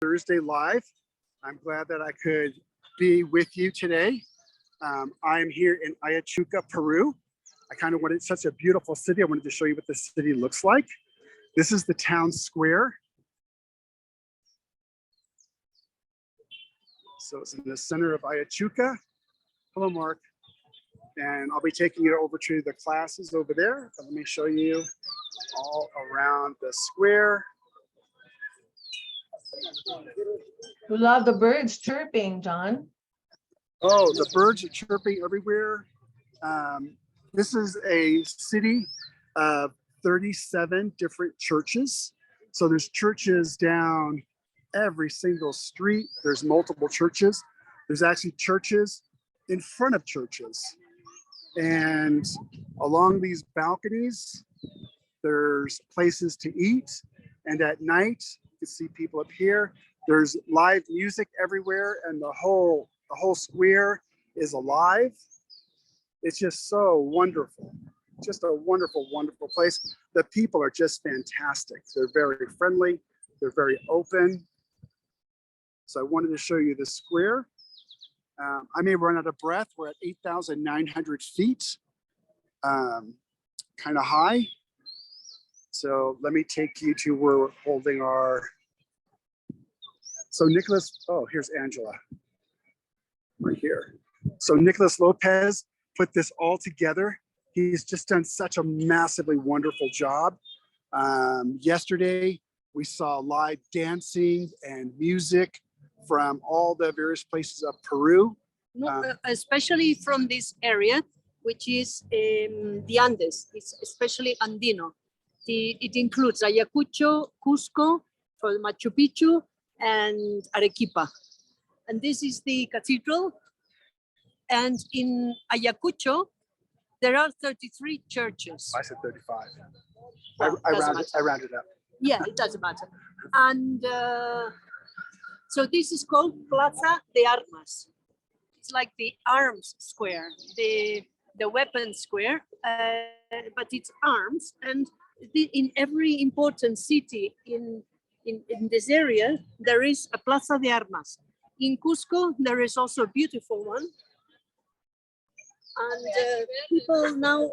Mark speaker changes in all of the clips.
Speaker 1: Thursday Live. I'm glad that I could be with you today. I'm here in Ayacucho, Peru. I kind of wanted, it's such a beautiful city. I wanted to show you what the city looks like. This is the town square. So it's in the center of Ayacucho. Hello, Mark. And I'll be taking you over to the classes over there. But let me show you all around the square.
Speaker 2: We love the birds chirping, John.
Speaker 1: Oh, the birds are chirping everywhere. This is a city of 37 different churches. So there's churches down every single street. There's multiple churches. There's actually churches in front of churches. And along these balconies, there's places to eat. And at night, you can see people up here. There's live music everywhere, and the whole square is alive. It's just so wonderful. Just a wonderful, wonderful place. The people are just fantastic. They're very friendly. They're very open. So I wanted to show you the square. I may run out of breath. We're at 8,900 feet, kind of high. So let me take you to where we're holding our. So Nicholas, oh, here's Angela, right here. So Nicholas Lopez put this all together. He's just done such a massively wonderful job. Yesterday, we saw live dancing and music from all the various places of Peru.
Speaker 3: Especially from this area, which is the Andes. It's especially Andino. It includes Ayacucho, Cusco, for Machu Picchu, and Arequipa. And this is the cathedral. And in Ayacucho, there are 33 churches.
Speaker 1: I said 35.
Speaker 3: Well,
Speaker 1: I rounded up.
Speaker 3: Yeah, it doesn't matter. And so this is called Plaza de Armas. It's like the arms square, the weapon square, but it's arms. And in every important city in this area, there is a Plaza de Armas. In Cusco, there is also a beautiful one. And people now,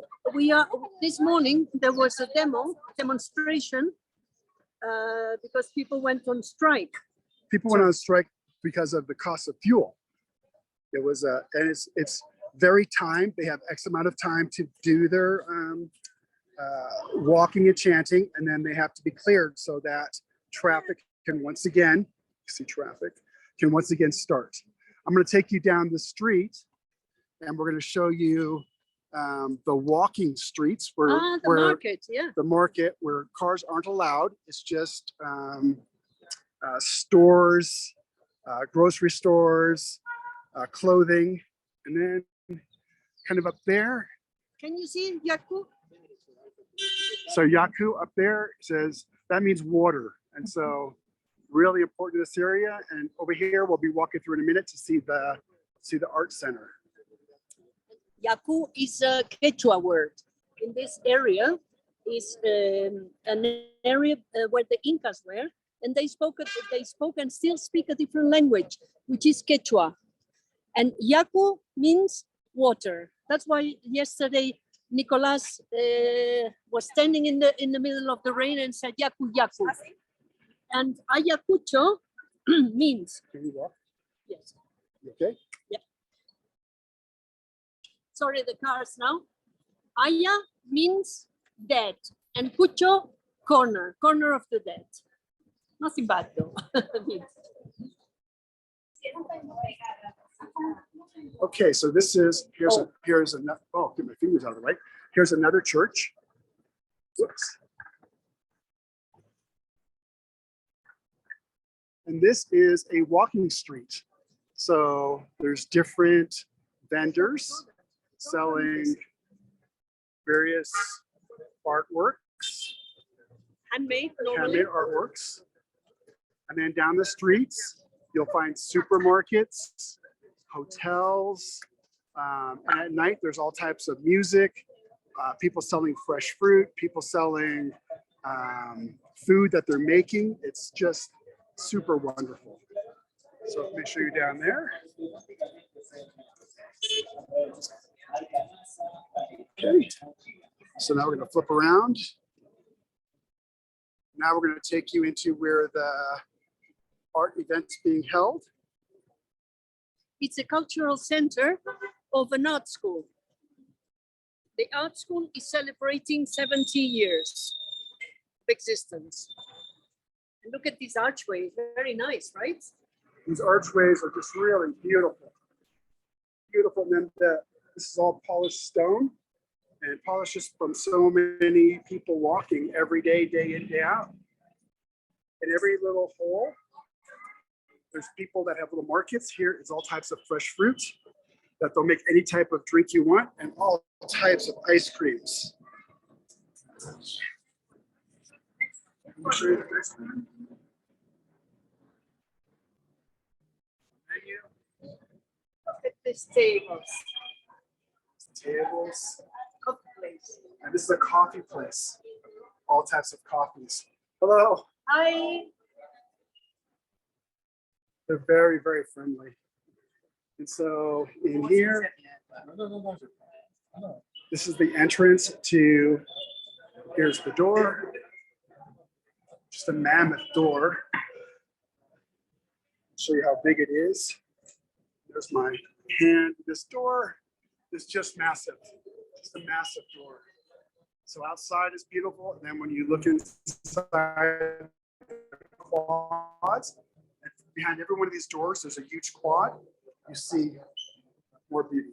Speaker 3: this morning, there was a demonstration, because people went on strike.
Speaker 1: People went on strike because of the cost of fuel. It was, and it's very timed. They have X amount of time to do their walking and chanting, and then they have to be cleared so that traffic can once again, can once again start. I'm going to take you down the street, and we're going to show you the walking streets where
Speaker 3: market, yeah.
Speaker 1: The market where cars aren't allowed. It's just stores, grocery stores, clothing, and then kind of up there.
Speaker 3: Can you see Yaku?
Speaker 1: So Yaku up there says that means water, and so really important to this area. And over here, we'll be walking through in a minute to see the art center.
Speaker 3: Yaku is a Quechua word. In this area is an area where the Incas were, and they spoke and still speak a different language, which is Quechua. And Yaku means water. That's why yesterday Nicolas was standing in the middle of the rain and said Yaku Yaku. And Ayacucho means.
Speaker 1: Can you walk?
Speaker 3: Yes.
Speaker 1: Okay.
Speaker 3: Yeah. Sorry, the cars now. Aya means dead, and Cucho, corner of the dead. Nothing bad though.
Speaker 1: Okay, so this is here's another. Oh, get my fingers out of the way. Here's another church. Whoops. And this is a walking street. So there's different vendors selling various artworks,
Speaker 3: Handmade
Speaker 1: artworks. And then down the streets, you'll find supermarkets, hotels, and at night there's all types of music, people selling fresh fruit, people selling food that they're making. It's just super wonderful. So make sure you're down there. Okay. So now we're going to flip around. Now we're going to take you into where the art event's being held.
Speaker 3: It's a cultural center of an art school. The art school is celebrating 70 years of existence. And look at these archways, very nice, right?
Speaker 1: These archways are just really beautiful. Beautiful. And then this is all polished stone, and polished just from so many people walking every day, day in, day out. In every little hole, there's people that have little markets. Here is all types of fresh fruit that they'll make any type of drink you want, and all types of ice creams. I'll show you the next one.
Speaker 3: Look at these tables.
Speaker 1: Tables.
Speaker 3: Coffee place.
Speaker 1: And this is a coffee place. All types of coffees. Hello.
Speaker 3: Hi.
Speaker 1: They're very, very friendly. And so in here, this is the entrance to, here's the door. Just a mammoth door. Show you how big it is. There's my hand. This door is just massive. Just a massive door. So outside is beautiful. And then when you look inside the quads, and behind every one of these doors, there's a huge quad. You see more beauty.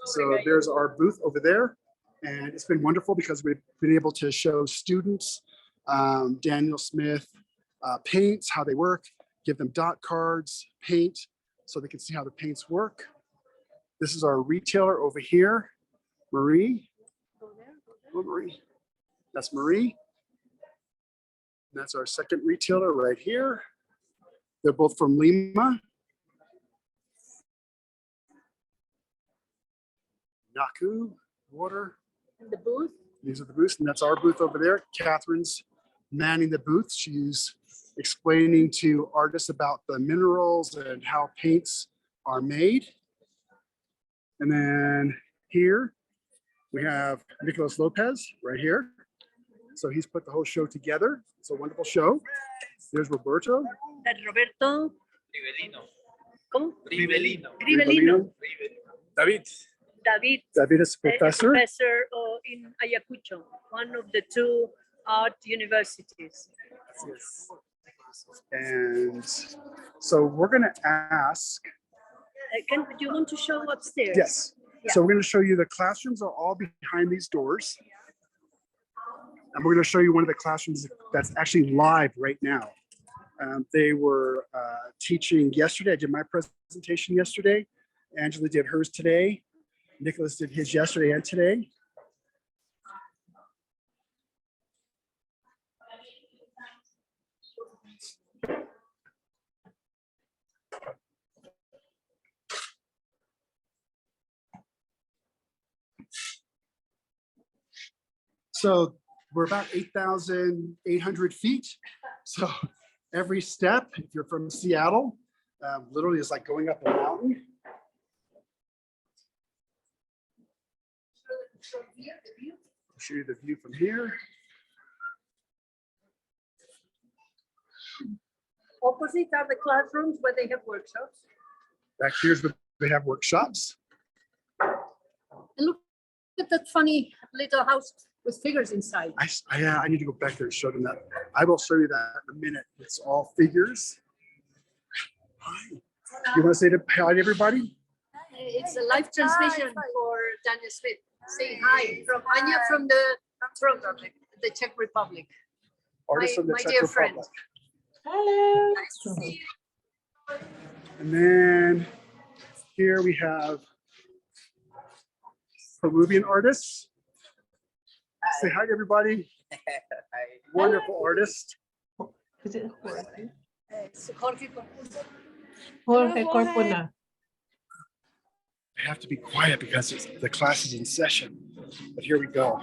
Speaker 1: So there's our booth over there. And it's been wonderful because we've been able to show students Daniel Smith paints, how they work, give them dot cards, paint, so they can see how the paints work. This is our retailer over here, Marie. Oh, Marie. That's Marie. That's our second retailer right here. They're both from Lima. Naku, water.
Speaker 3: And the booth.
Speaker 1: These are the booths, and that's our booth over there. Catherine's manning the booth. She's explaining to artists about the minerals and how paints are made. And then here we have Nicolas Lopez right here. So he's put the whole show together. It's a wonderful show. There's Roberto.
Speaker 3: That Roberto.
Speaker 4: Ribelino.
Speaker 3: ¿Cómo?
Speaker 4: Ribelino.
Speaker 3: Ribelino.
Speaker 4: David.
Speaker 3: David.
Speaker 1: David is a professor.
Speaker 3: Professor in Ayacucho, one of the two art universities.
Speaker 1: Yes. And so we're going to ask.
Speaker 3: Do you want to show upstairs?
Speaker 1: Yes.
Speaker 3: Yeah.
Speaker 1: So we're going to show you the classrooms are all behind these doors. And we're going to show you one of the classrooms that's actually live right now. They were teaching yesterday. I did my presentation yesterday. Angela did hers today. Nicholas did his yesterday and today. So we're about 8,800 feet. So every step, if you're from Seattle, literally is like going up a mountain. I'll show you the view from here.
Speaker 3: Opposite are the classrooms where they have workshops.
Speaker 1: Back here's where they have workshops.
Speaker 3: And look at that funny little house with figures inside.
Speaker 1: I need to go back there and show them that. I will show you that in a minute. It's all figures. Hi. You want to say hi to everybody?
Speaker 3: It's a live transmission for Daniel Smith. Say hi from Anya from the Czech Republic.
Speaker 1: Artists from the
Speaker 3: my
Speaker 1: Czech
Speaker 3: dear friend.
Speaker 1: Republic.
Speaker 2: Hello.
Speaker 3: Nice to see you.
Speaker 1: And then here we have Peruvian artists. Say hi to everybody. Wonderful artist.
Speaker 2: Is it Jorge?
Speaker 3: It's Jorge Corpus.
Speaker 2: Jorge Corpuna.
Speaker 1: I have to be quiet because the class is in session. But here we go.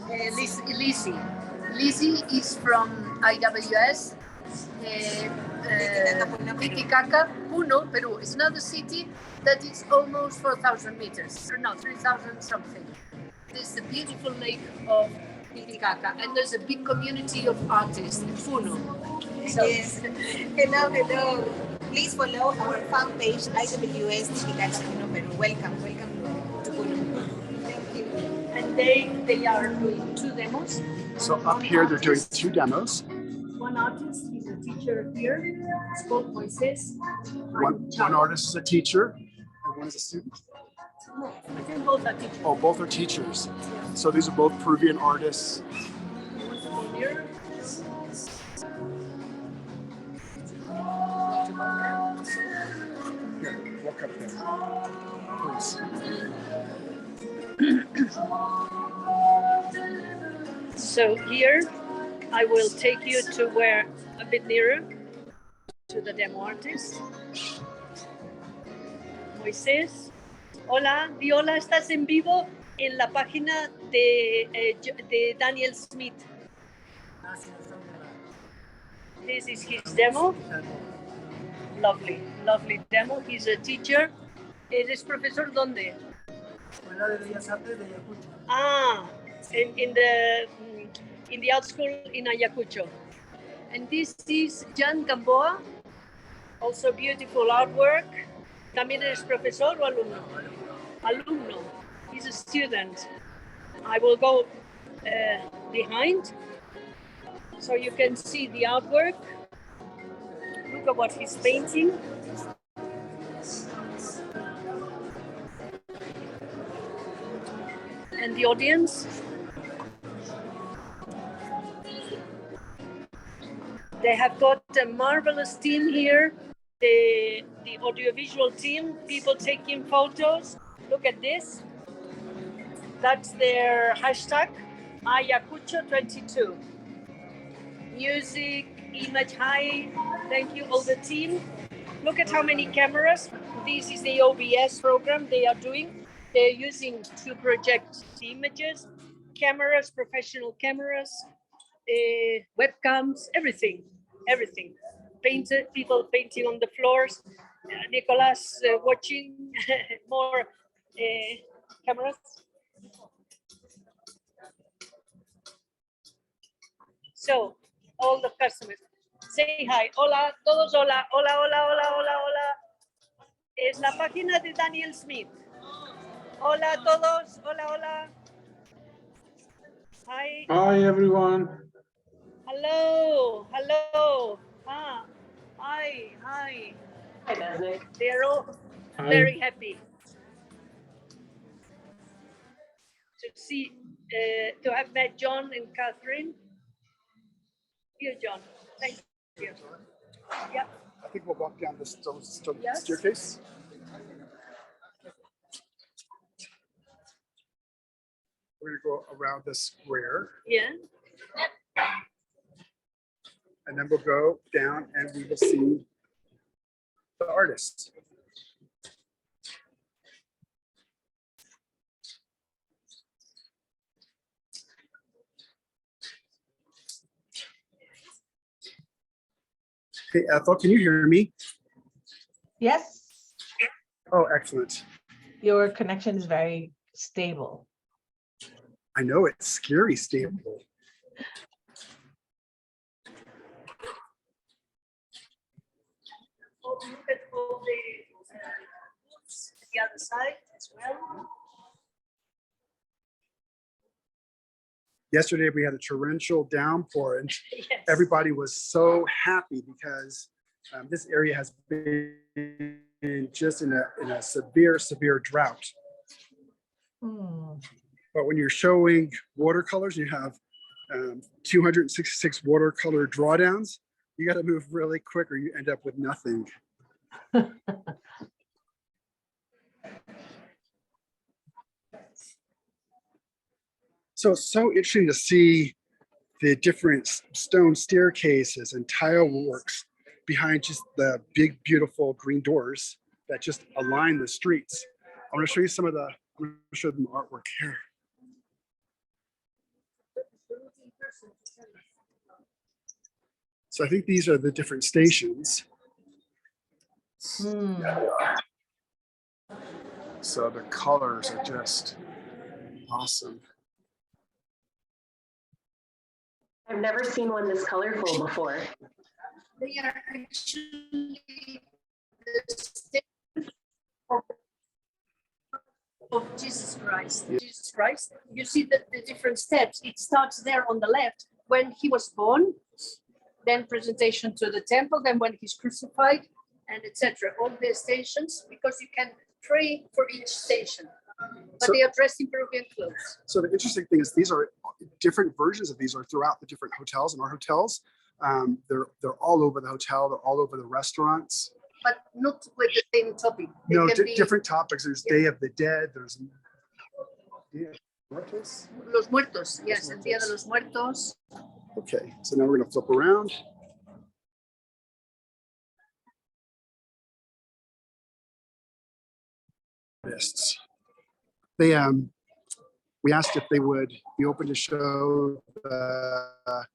Speaker 3: This is Lizzie. Lizzie is from IWS. Titicaca, Puno, Peru. It's another city that is almost 4,000 meters. Or no, 3,000 something. This is the beautiful lake of Titicaca, and there's a big community of artists in Puno. So,
Speaker 5: Yes. Hello, hello. Please follow our fan page, IWS Titicaca Puno, Peru. Welcome to Puno. Thank you.
Speaker 3: and they are doing 2 demos.
Speaker 1: So up here, they're doing 2 demos.
Speaker 3: One artist, he's a teacher here. It's called Moises.
Speaker 1: One artist is a teacher, and one is a student.
Speaker 3: No, I think both are teachers.
Speaker 1: Oh, both are teachers. So these are both Peruvian artists.
Speaker 3: You want to go nearer?
Speaker 1: Here, walk up there, please.
Speaker 3: So here, I will take you to where a bit nearer to the demo artist. Moisés. Hola, di hola, estás en vivo en la página de Daniel Smith. This is his demo. Lovely, lovely demo. He's a teacher. ¿Eres profesor dónde?
Speaker 6: Escuela de Bellas Artes de Ayacucho.
Speaker 3: Ah, in the art school in Ayacucho. And this is Jan Gamboa, also beautiful artwork. ¿También eres profesor o alumno? Alumno. He's a student. I will go behind so you can see the artwork. Look at what he's painting. And the audience. They have got a marvelous team here. The audiovisual team, people taking photos. Look at this. That's their hashtag, Ayacucho22. Music, image high. Thank you, all the team. Look at how many cameras. This is the OBS program they are doing. They're using to project the images, cameras, professional cameras, webcams, everything. Painted, people painting on the floors. Nicolas watching more cameras. So, all the customers, say hi. Hola, todos hola, hola, hola, hola, hola, hola. Es la página de Daniel Smith. Hola a todos, hola, hola. Hi.
Speaker 7: Hi, everyone.
Speaker 3: Hello, hello. Ah, hi. They're all
Speaker 7: Hi.
Speaker 3: very happy to see, to have met John and Catherine. Here, John. Thank you. Yeah.
Speaker 1: I think we'll walk down this
Speaker 3: Yes.
Speaker 1: staircase. We're gonna go around the square,
Speaker 3: Yeah.
Speaker 1: and then we'll go down and we will see the artist. Hey, Ethel, can you hear me?
Speaker 2: Yes,
Speaker 1: Oh, excellent.
Speaker 2: your connection is very stable.
Speaker 1: I know it's scary stable.
Speaker 3: Oh, look at all the booths at the other side as well.
Speaker 1: Yesterday we had a torrential downpour, and
Speaker 3: Yes.
Speaker 1: everybody was so happy because this area has been just in a severe drought.
Speaker 2: Hmm.
Speaker 1: But when you're showing watercolors, you have 266 watercolor drawdowns. You got to move really quick or you end up with nothing. So it's so interesting to see the different stone staircases and tile works behind just the big, beautiful green doors that just align the streets. I want to show you some of the, I'm going to show them artwork here. So I think these are the different stations.
Speaker 2: Hmm.
Speaker 1: So the colors are just awesome.
Speaker 7: I've never seen one this colorful before.
Speaker 3: They are actually the steps of Jesus Christ. Jesus Christ, you see the different steps. It starts there on the left when he was born, then presentation to the temple, then when he's crucified, and etc. All the stations, because you can pray for each station. But
Speaker 1: So-
Speaker 3: they are dressed in Peruvian clothes.
Speaker 1: So the interesting thing is these are different versions of these are throughout the different hotels and our hotels. They're all over the hotel. They're all over the restaurants.
Speaker 3: But not with the same topic. They
Speaker 1: No,
Speaker 3: can be
Speaker 1: different topics. There's Day of the Dead. There's Dia de Muertos.
Speaker 3: Los Muertos, yes, el Día de los Muertos.
Speaker 1: Okay, so now we're gonna flip around. Lists. They we asked if they would be open to show the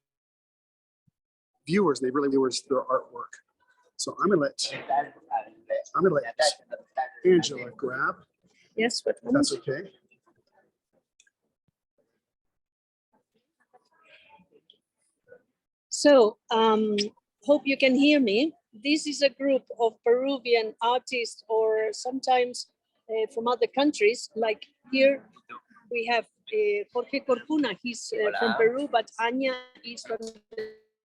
Speaker 1: viewers, and they really viewers their artwork. So I'm gonna let Angela grab,
Speaker 3: Yes, but
Speaker 1: if that's okay.
Speaker 3: so hope you can hear me. This is a group of Peruvian artists or sometimes from other countries. Like here we have Jorge Corcuna, he's from Peru, but Anya is from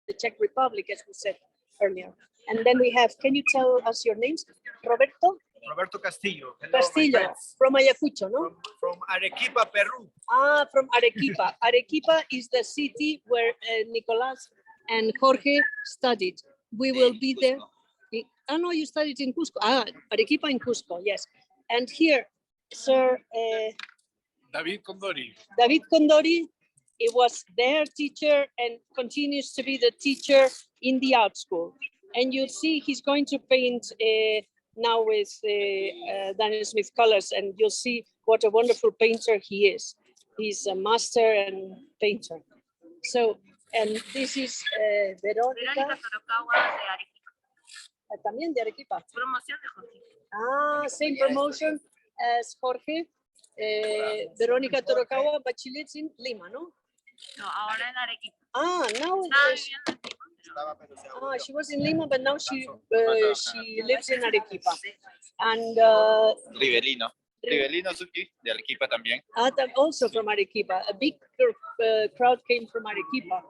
Speaker 3: the Czech Republic, as we said earlier. And then we have, can you tell us your names? Roberto
Speaker 4: Roberto Castillo. Hello, my
Speaker 3: Castillo,
Speaker 4: friends.
Speaker 3: from Ayacucho, no?
Speaker 4: From Arequipa, Peru.
Speaker 3: Ah, from Arequipa. Arequipa is the city where Nicolas and Jorge studied. We will be there. I know you studied in Cusco. Ah, Arequipa in Cusco, yes. And here, Sir
Speaker 4: David Condori.
Speaker 3: David Condori, it was their teacher and continues to be the teacher in the art school. And you'll see he's going to paint now with Daniel Smith colors, and you'll see what a wonderful painter he is. He's a master and painter. So, and this is Verónica. También de Arequipa.
Speaker 7: Promoción de Jorge.
Speaker 3: Ah, same promotion as Jorge. Verónica Torokawa, but she lives in Lima, no?
Speaker 7: No, ahora en Arequipa.
Speaker 3: Ah, now
Speaker 7: Estaba viviendo en Lima, pero
Speaker 3: she was in Lima, but now she lives in Arequipa. And
Speaker 8: Rivelino. Rivelino Suki, de Arequipa también.
Speaker 3: also from Arequipa. A big crowd came from Arequipa.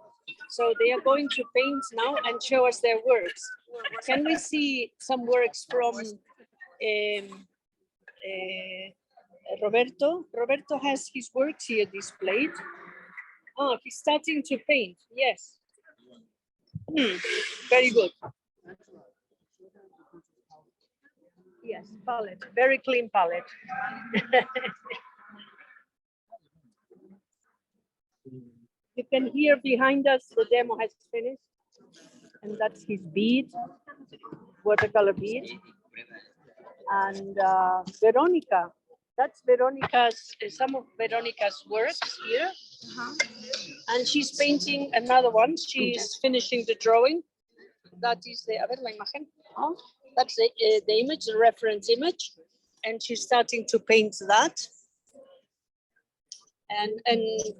Speaker 3: So they are going to paint now and show us their works. Can we see some works from Roberto? Roberto has his works here displayed. Oh, he's starting to paint. Yes. Very good. Yes, palette. Very clean palette. You can hear behind us the demo has finished. And that's his bead, watercolor bead. And Veronica, that's Veronica's, some of Veronica's works here. And she's painting another one. She's finishing the drawing. That is the, a ver la imagen. Oh, that's the image, the reference image. And she's starting to paint that. And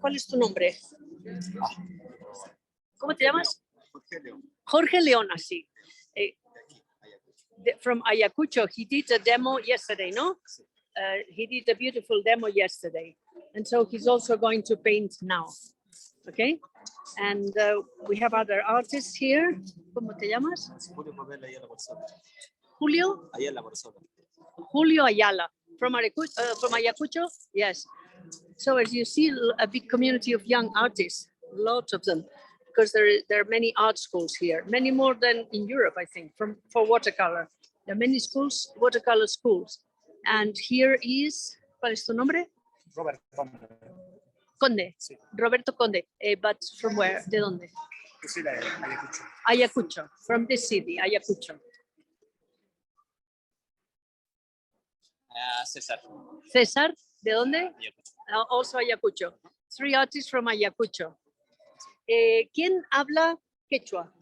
Speaker 3: ¿cuál es tu nombre? ¿Cómo te llamas? Jorge León, así. From Ayacucho, he did a demo yesterday, no? He did a beautiful demo yesterday. And so he's also going to paint now. Okay? And we have other artists here. ¿Cómo te llamas? Julio? Julio Ayala. From Ayacucho? Yes. So as you see, a big community of young artists. Lots of them, because there are many art schools here, many more than in Europe, I think, for watercolor. There are many schools, watercolor schools. And here is, ¿cuál es tu nombre?
Speaker 1: Robert,
Speaker 3: Conde, Roberto Conde. But from where? ¿De dónde? Ayacucho, from this city, Ayacucho.
Speaker 8: César.
Speaker 3: César, ¿de dónde?
Speaker 8: Ayacucho.
Speaker 3: Also Ayacucho. 3 artists from Ayacucho. ¿Quién habla quechua?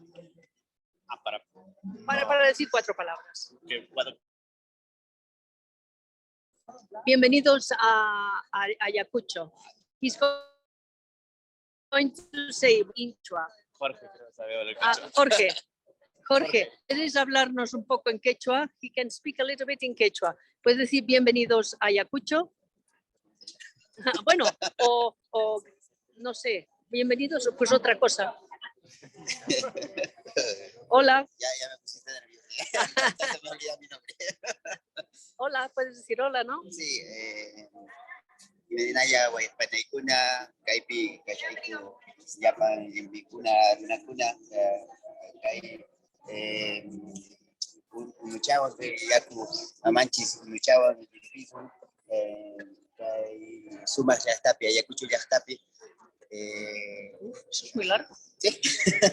Speaker 3: Para decir 4 palabras. Bienvenidos a Ayacucho. He's going to say quechua.
Speaker 8: Jorge, creo que sabe hablar quechua.
Speaker 3: Jorge, ¿puedes hablarnos un poco en quechua? He can speak a little bit in quechua. ¿Puedes decir bienvenidos a Ayacucho? Bueno, o no sé, bienvenidos o pues otra cosa. Hola.
Speaker 9: Ya me pusiste nervioso. Se me olvidó mi nombre.
Speaker 3: Hola, puedes decir hola, ¿no?
Speaker 9: Sí, Medinaya, Panaikuna, Kaipi, Kashaiku, Yapan, Yembikuna, Runakuna, Kai, Umuchawan, Yaku, Amanchis, Umuchawan, Pisu, Kai, Sumas Yastapi, Ayacucho Yastapi.
Speaker 3: Eso es muy largo.
Speaker 9: ¿Sí?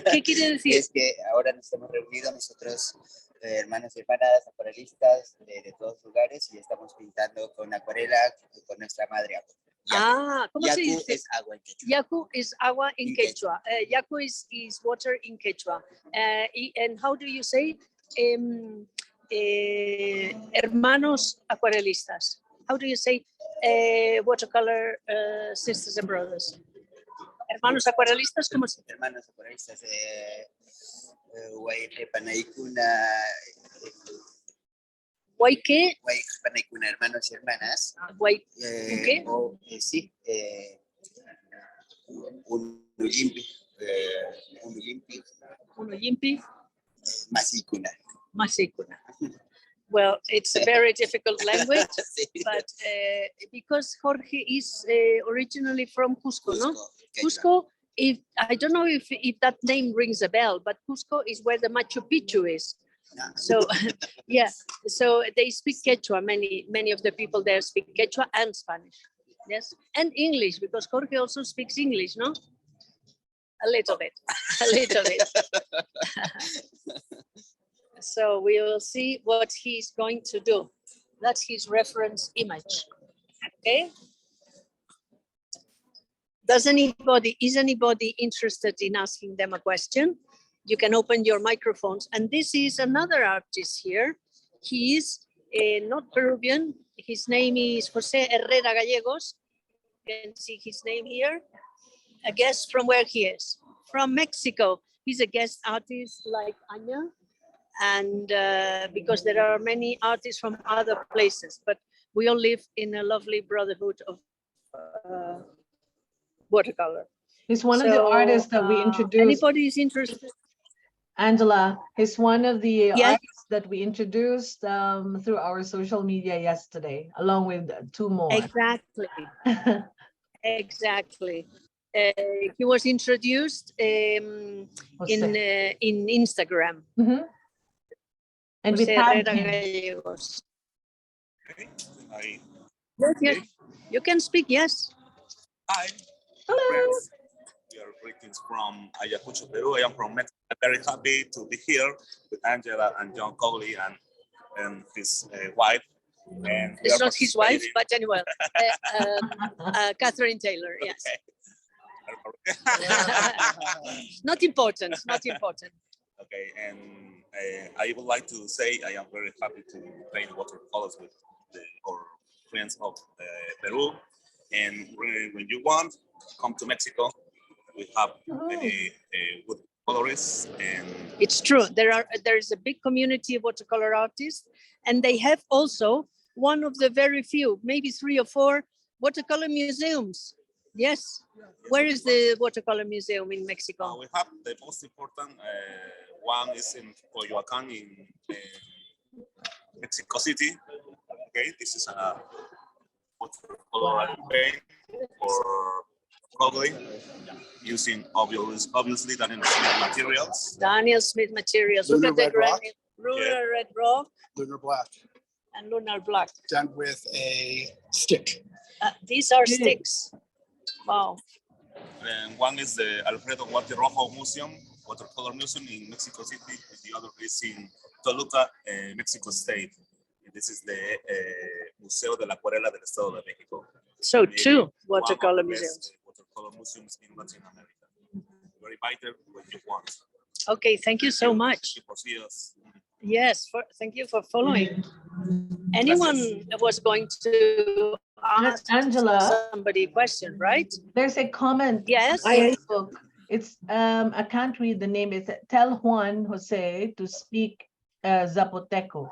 Speaker 3: ¿Qué quiere decir?
Speaker 9: Es que ahora nos hemos reunido nosotros, hermanos y hermanas, acuarelistas de todos lugares, y estamos pintando con acuarela con nuestra madre agua.
Speaker 3: ¿Cómo se
Speaker 9: Yaku
Speaker 3: dice?
Speaker 9: es agua en quechua.
Speaker 3: Yaku is agua in
Speaker 9: In
Speaker 3: quechua. Yaku is water in quechua. And how do you say hermanos acuarelistas? How do you say watercolor sisters and brothers? Hermanos acuarelistas, ¿cómo se dice?
Speaker 9: Hermanos acuarelistas, Guayque, Panaikuna,
Speaker 3: Guayque,
Speaker 9: Panaikuna, hermanos y hermanas.
Speaker 3: ¿qué?
Speaker 9: Sí, Unuyimpi,
Speaker 3: Unuyimpi,
Speaker 9: Masikuna.
Speaker 3: Masikuna. Well, it's a very difficult language,
Speaker 9: Sí.
Speaker 3: but because Jorge is originally from Cusco, no?
Speaker 9: Quechua.
Speaker 3: Cusco, I don't know if that name rings a bell, but Cusco is where the Machu Picchu is.
Speaker 9: No.
Speaker 3: So, yeah, so they speak Quechua. Many of the people there speak Quechua and Spanish. Yes, and English, because Jorge also speaks English, no? A little bit, a little bit. So we will see what he's going to do. That's his reference image. Okay. Is anybody interested in asking them a question? You can open your microphones. And this is another artist here. He is not Peruvian. His name is Jose Herrera Gallegos. You can see his name here. A guest from where he is. From Mexico. He's a guest artist like Anya. And because there are many artists from other places, but we all live in a lovely brotherhood of watercolor.
Speaker 2: He's one of the artists that we introduced.
Speaker 3: Anybody is interested?
Speaker 2: Angela, he's one of the artists that we introduced through our social media yesterday, along with 2 more.
Speaker 3: Exactly. Exactly. He was introduced in Instagram.
Speaker 2: Mm-hmm. And we tagged him.
Speaker 3: Gallegos.
Speaker 4: Hi.
Speaker 3: Yes, you can speak, yes.
Speaker 4: Hi.
Speaker 2: Hello.
Speaker 4: Friends. We are greetings from Ayacucho, Peru. I am from Mexico. I'm very happy to be here with Angela and John Cogley and his wife. And
Speaker 3: It's not his wife, but anyway, Catherine Taylor, yes. Not important, not important.
Speaker 4: Okay, and I would like to say I am very happy to paint watercolors with our friends of Peru. And when you want, come to Mexico. We have many good colorists. And
Speaker 3: it's true. There is a big community of watercolor artists, and they have also one of the very few, maybe 3 or 4 watercolor museums. Yes. Where is the watercolor museum in Mexico?
Speaker 4: We have the most important one is in Coyoacán in Mexico City. Okay, this is a watercolor paint for Cogley, using obviously Daniel Smith materials.
Speaker 3: Daniel Smith materials.
Speaker 1: Lunar
Speaker 3: Look at the
Speaker 1: red rock.
Speaker 3: lunar red rock
Speaker 1: Lunar black,
Speaker 3: and lunar black.
Speaker 1: done with a stick.
Speaker 3: These are sticks. Wow.
Speaker 4: And one is the Alfredo Guatirrojo Museum, Watercolor Museum in Mexico City. And the other is in Toluca, Mexico State. And this is the Museo de la Acuarela del Estado de México.
Speaker 3: So
Speaker 4: Maybe
Speaker 3: two
Speaker 4: one of
Speaker 3: watercolor
Speaker 4: the best
Speaker 3: museums.
Speaker 4: Watercolor museums in Latin America. You're invited when you want.
Speaker 3: Okay, thank you so much.
Speaker 4: Thank you for seeing us.
Speaker 3: Yes, thank you for following. Anyone was going to ask
Speaker 2: Angela,
Speaker 3: somebody a question, right?
Speaker 2: there's a comment
Speaker 3: Yes.
Speaker 2: on Facebook. It's I can't read the name. It's tell Juan Jose to speak Zapoteco.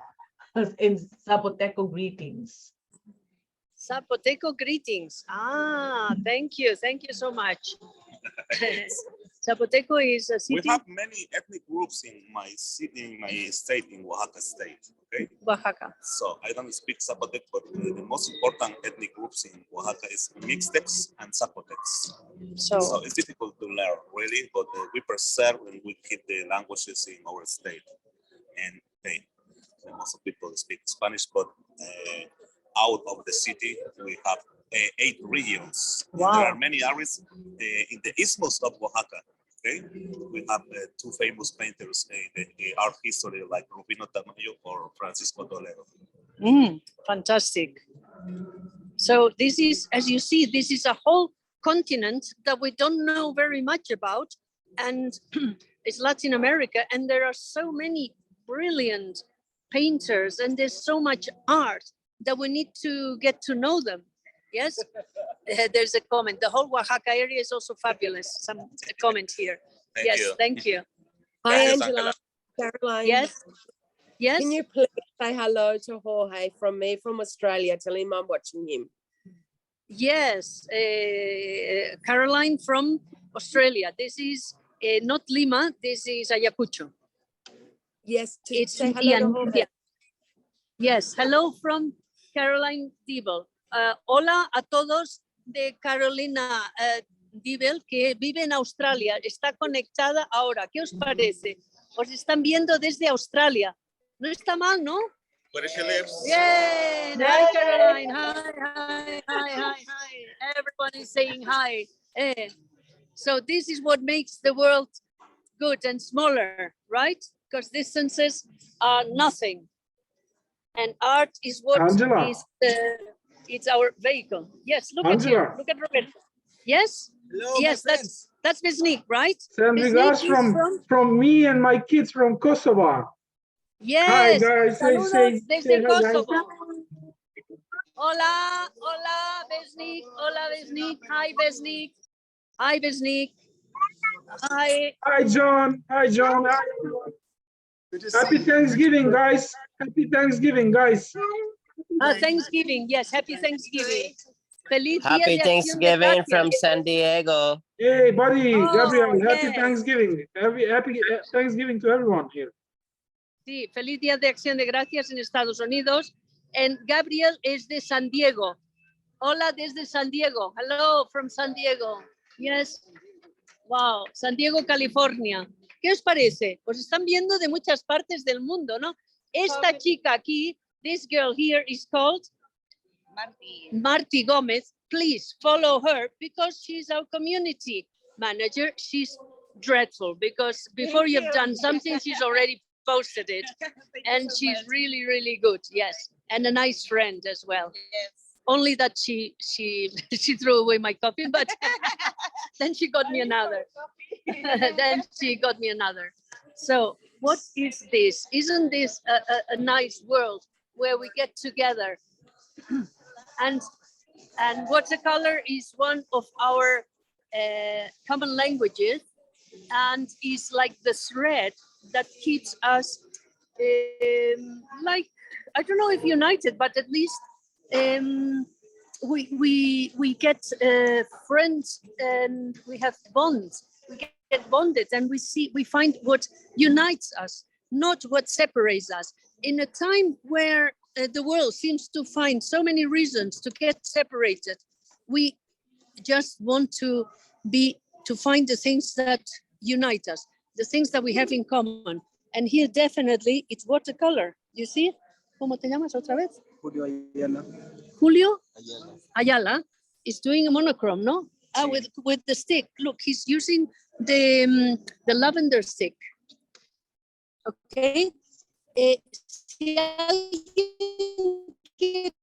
Speaker 2: In Zapoteco greetings.
Speaker 3: Zapoteco greetings. Thank you. Thank you so much. Zapoteco is a
Speaker 4: We
Speaker 3: city,
Speaker 4: have many ethnic groups in my city, in my state, in Oaxaca state. Okay,
Speaker 3: Oaxaca.
Speaker 4: so I don't speak Zapotec, but the most important ethnic groups in Oaxaca is Mixtecs and Zapotecs. So it's difficult to learn, really, but we preserve and we keep the languages in our state. And hey, most people speak Spanish, but out of the city, we have 8 regions.
Speaker 3: Wow.
Speaker 4: There are many areas in the isthmus of Oaxaca. Okay, we have 2 famous painters in the art history, like Rufino Tamayo or Francisco Toledo.
Speaker 3: Fantastic. So this is, as you see, this is a whole continent that we don't know very much about, and it's Latin America, and there are so many brilliant painters, and there's so much art that we need to get to know them. Yes, there's a comment. The whole Oaxaca area is also fabulous. Some comment here.
Speaker 4: Thank you.
Speaker 3: Thank you.
Speaker 10: Hi,
Speaker 4: Gracias,
Speaker 10: Angela.
Speaker 4: Angela.
Speaker 10: Caroline.
Speaker 3: Yes.
Speaker 10: Can you please say hello to Jorge from me from Australia? Tell him I'm watching him.
Speaker 3: Yes, Caroline from Australia. This is not Lima. This is Ayacucho.
Speaker 10: Yes,
Speaker 3: It's
Speaker 10: say hello to Jorge.
Speaker 3: India. Yes, hello from Caroline Dibel. Hola a todos de Carolina Dibel, que vive en Australia. Está conectada ahora. ¿Qué os parece? Os están viendo desde Australia. No está mal, ¿no?
Speaker 4: Where she lives?
Speaker 3: Yay! Hi, Caroline. Hi. Everyone is saying hi. So this is what makes the world good and smaller, right? Because distances are nothing. And art is what
Speaker 6: Angela.
Speaker 3: is it's our vehicle. Yes, look
Speaker 6: Angela.
Speaker 3: at him. Look at Robert. Yes?
Speaker 6: Hello,
Speaker 3: yes, that's Besnik, right?
Speaker 6: Send
Speaker 3: Besnik
Speaker 6: regards
Speaker 3: is
Speaker 6: from me and my kids from Kosovo.
Speaker 3: Yes.
Speaker 6: Hi guys,
Speaker 3: Saludos desde
Speaker 6: hi,
Speaker 3: Kosovo.
Speaker 6: guys.
Speaker 3: Hola, Besnik. Hola, Besnik. Hi, Besnik. Hi, Besnik. Hi.
Speaker 6: Hi John. Hi John. Hi, everyone. Happy Thanksgiving, guys. Happy Thanksgiving, guys.
Speaker 3: Thanksgiving. Yes, happy Thanksgiving. Feliz Día
Speaker 11: Happy
Speaker 3: de Acción de
Speaker 11: Thanksgiving
Speaker 3: Gracias.
Speaker 11: from San Diego.
Speaker 6: Hey, buddy, Gabriel. Happy
Speaker 3: yes.
Speaker 6: Thanksgiving. Happy Thanksgiving to everyone here.
Speaker 3: Sí, feliz Día de Acción de Gracias en Estados Unidos. And Gabriel es de San Diego. Hola desde San Diego. Hello from San Diego. Yes. Wow, San Diego, California. ¿Qué os parece? Os están viendo de muchas partes del mundo, ¿no? Esta chica aquí, this girl here is called Marti Gomez. Please follow her because she's our community manager. She's dreadful because before you've done something, she's already posted it. And she's really, really good. Yes. And a nice friend as well. Yes. Only that she threw away my copy, but then she got me another. So what is this? Isn't this a nice world where we get together? And watercolor is one of our common languages, and is like the thread that keeps us like, I don't know if united, but at least we get friends, and we have bonds. We get bonded, and we find what unites us, not what separates us. In a time where the world seems to find so many reasons to get separated, we just want to find the things that unite us, the things that we have in common. And here definitely it's watercolor. You see? ¿Cómo te llamas otra vez?
Speaker 9: Julio Ayala.
Speaker 3: Julio
Speaker 9: Ayala.
Speaker 3: Ayala is doing a monochrome, no? Ah, with the stick. Look, he's using the lavender stick. Okay. Si alguien quiere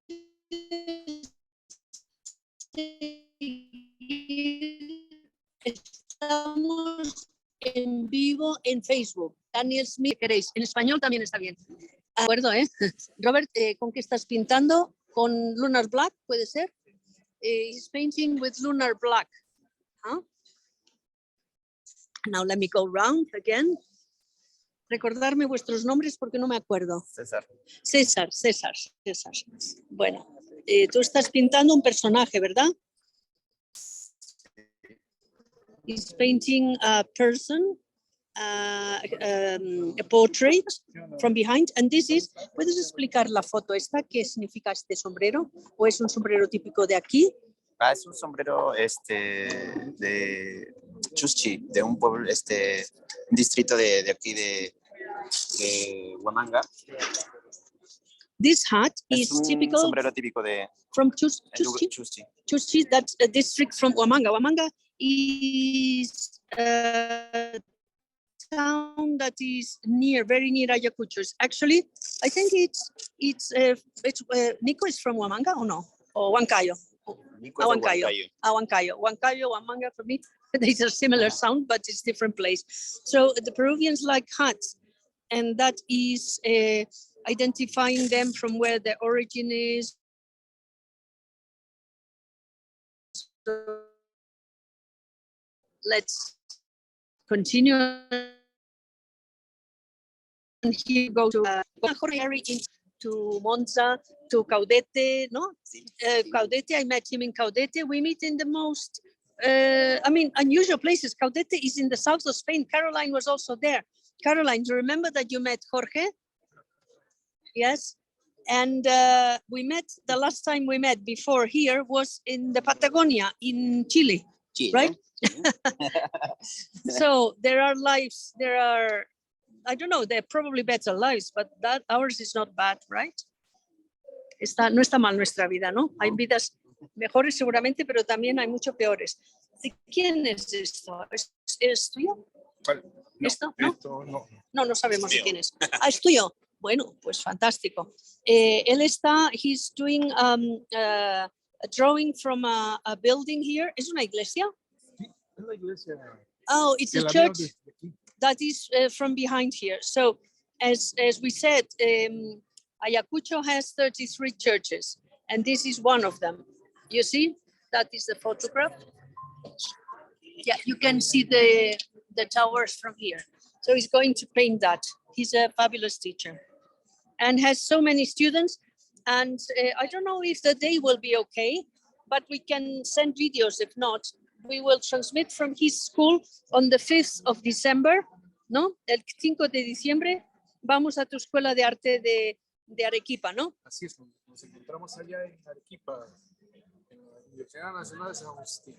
Speaker 3: seguir, estamos en vivo en Facebook. Daniel Smith, queréis. En español también está bien. De acuerdo, ¿eh? Robert, ¿con qué estás pintando? ¿Con Lunar Black? ¿Puede ser? He's painting with Lunar Black. Huh? Now let me go round again. Recordarme vuestros nombres porque no me acuerdo.
Speaker 9: César.
Speaker 3: César. Bueno, tú estás pintando un personaje, ¿verdad? He's painting a person, a portrait from behind. And this is, ¿puedes explicar la foto esta? ¿Qué significa este sombrero? ¿O es un sombrero típico de aquí?
Speaker 9: Es un sombrero de Chuschi, de un pueblo, distrito de aquí de Huamanga.
Speaker 3: This hat
Speaker 9: Es
Speaker 3: is
Speaker 9: un
Speaker 3: typical
Speaker 9: sombrero típico de
Speaker 3: from Chuschi. Chuschi, that's a district from Huamanga. Huamanga is a town that is very near Ayacucho. Actually, I think it's Nico is from Huamanga or no? Or Huancayo? Huancayo, Huamanga for me, there's a similar sound, but it's different place. So the Peruvians like hats, and that is identifying them from where the origin is. So let's continue. And here go to to Monza, to Caudete, no? Caudete, I met him in Caudete. We meet in the most, unusual places. Caudete is in the south of Spain. Caroline was also there. Caroline, do you remember that you met Jorge? Yes. And the last time we met before here was in the Patagonia in Chile. Right? So there are lives, I don't know, they're probably better lives, but ours is not bad, right? No está mal nuestra vida, ¿no? Hay vidas mejores seguramente, pero también hay mucho peores. ¿De quién es esto? ¿Es tuyo?
Speaker 12: No,
Speaker 3: ¿Esto? ¿No?
Speaker 12: Esto no.
Speaker 3: No sabemos de quién es. Ah, es tuyo. Bueno, pues fantástico. Él está, he's doing a drawing from a building here. ¿Es una iglesia?
Speaker 12: Es la iglesia.
Speaker 3: Oh, it's a church that is from behind here. So as we said, Ayacucho has 33 churches, and this is one of them. You see, that is the photograph. Yeah, you can see the towers from here. So he's going to paint that. He's a fabulous teacher and has so many students. And I don't know if the day will be okay, but we can send videos. If not, we will transmit from his school on the 5th of December, ¿no? El 5 de diciembre vamos a tu escuela de arte de Arequipa, ¿no?
Speaker 12: Así es, nos encontramos allá en Arequipa, en la Universidad Nacional de San Agustín.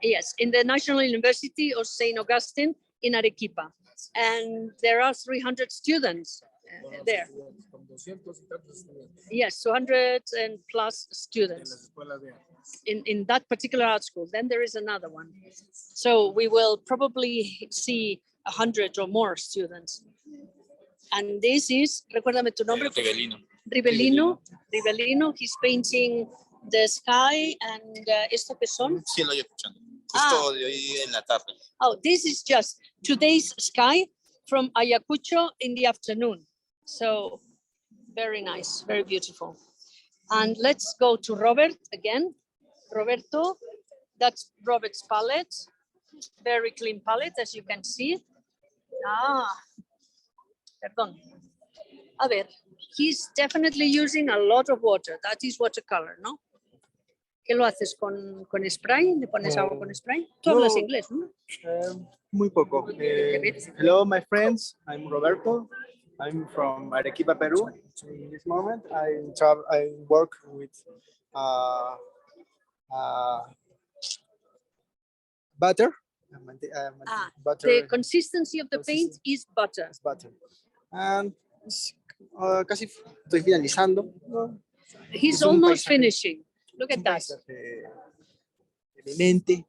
Speaker 3: Yes, in the National University of St. Augustine in Arequipa. And there are 300 students there. Yes, 200 and plus students in that particular art school. Then there is another one. So we will probably see 100 or more students. And this is, recuérdame tu nombre. Ribelino. He's painting the sky and ¿esto qué son?
Speaker 8: Cielo y escuchando. Esto de hoy en la tarde.
Speaker 3: Oh, this is just today's sky from Ayacucho in the afternoon. So very nice, very beautiful. And let's go to Robert again. Roberto, that's Robert's palette. Very clean palette, as you can see. Perdón. A ver, he's definitely using a lot of water. That is watercolor, ¿no? ¿Qué lo haces con spray? ¿Le pones agua con spray? Tú hablas inglés, ¿no?
Speaker 13: Muy poco. Hello, my friends. I'm Roberto. I'm from Arequipa, Peru. In this moment, I work with butter. Butter.
Speaker 3: The consistency of the paint is butter.
Speaker 13: Butter. And casi estoy finalizando.
Speaker 3: He's almost finishing. Look at that.
Speaker 13: Mi mente.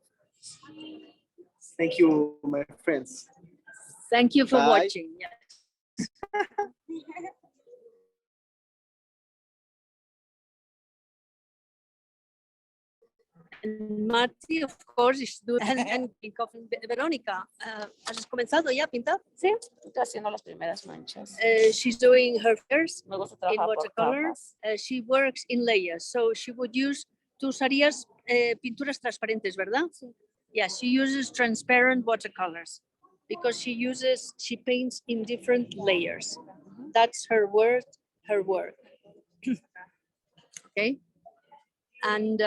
Speaker 13: Thank you, my friends.
Speaker 3: Thank you for
Speaker 13: Bye.
Speaker 3: watching. Yes. And Marty, of course, is doing and Verónica, ¿has comenzado ya a pintar?
Speaker 14: Sí, estoy haciendo las primeras manchas.
Speaker 3: She's doing her fingers
Speaker 14: Me gusta
Speaker 3: in
Speaker 14: trabajar por
Speaker 3: watercolor.
Speaker 14: capas.
Speaker 3: She works in layers, so she would use, tú usarías pinturas transparentes, ¿verdad?
Speaker 14: Sí.
Speaker 3: Yeah, she uses transparent watercolors because she paints in different layers. That's her work. Okay. And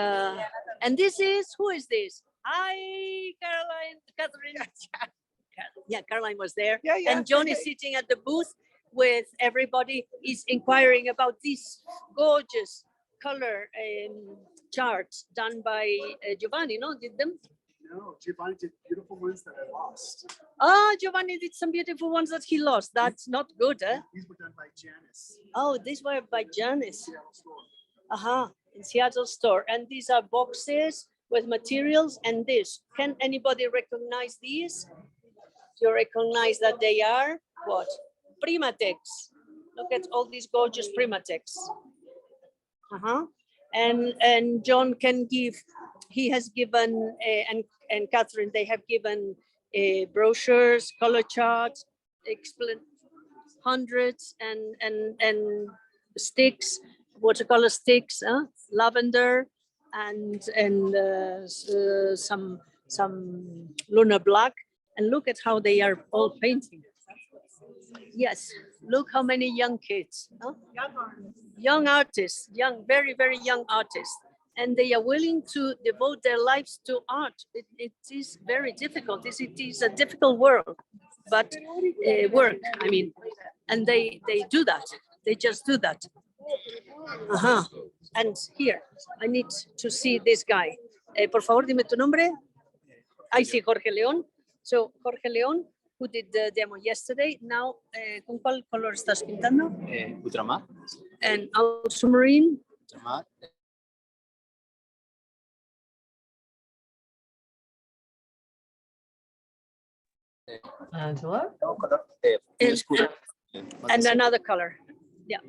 Speaker 3: this is, who is this? Hi, Catherine. Yeah, Caroline was there.
Speaker 14: Yeah.
Speaker 3: And John is sitting at the booth with everybody is inquiring about this gorgeous color charts done by Giovanni, no? Did them?
Speaker 1: No, Giovanni did beautiful ones that I lost.
Speaker 3: Oh, Giovanni did some beautiful ones that he lost. That's not good, eh?
Speaker 1: These were done by Janice.
Speaker 3: Oh, these were by Janice.
Speaker 1: Seattle store.
Speaker 3: In Seattle store. And these are boxes with materials and this. Can anybody recognize these? You recognize that they are what? Primatex. Look at all these gorgeous Primatex. And John can give, he has given, and Catherine, they have given brochures, color charts, explain hundreds and sticks, watercolor sticks, lavender, and some lunar black. And look at how they are all painting. Yes, look how many young kids, young artists, very, very young artists. And they are willing to devote their lives to art. It is very difficult. It is a difficult world, but work, I mean, and they do that. They just do that. And here, I need to see this guy. Por favor, dime tu nombre. I see Jorge León. So Jorge León, who did the demo yesterday, now, ¿con cuál color estás pintando?
Speaker 9: Ultramar.
Speaker 3: And ultramarine.
Speaker 9: Ultramar.
Speaker 2: Angela?
Speaker 3: And another color. Yeah.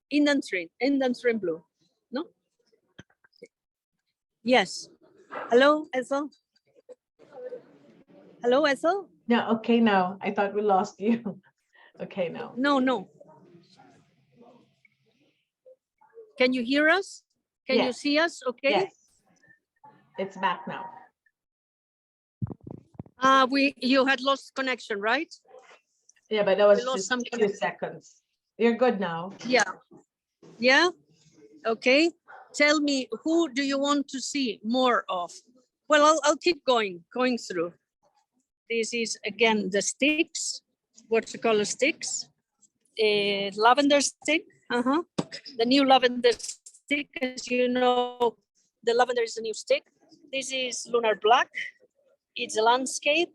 Speaker 3: Indian train blue. No? Yes. Hello, Ethel. Hello, Ethel.
Speaker 2: Yeah, okay now. I thought we lost you. Okay now.
Speaker 3: No. Can you hear us? Can you see us? Okay.
Speaker 2: Yes. It's back now.
Speaker 3: You had lost connection, right?
Speaker 2: Yeah, but that was
Speaker 3: lost
Speaker 2: just
Speaker 3: some
Speaker 2: a few seconds. You're good now.
Speaker 3: Yeah. Okay. Tell me, who do you want to see more of? Well, I'll keep going through. This is again the sticks, watercolor sticks, lavender stick. The new lavender stick, as you know, the lavender is a new stick. This is lunar black. It's a landscape,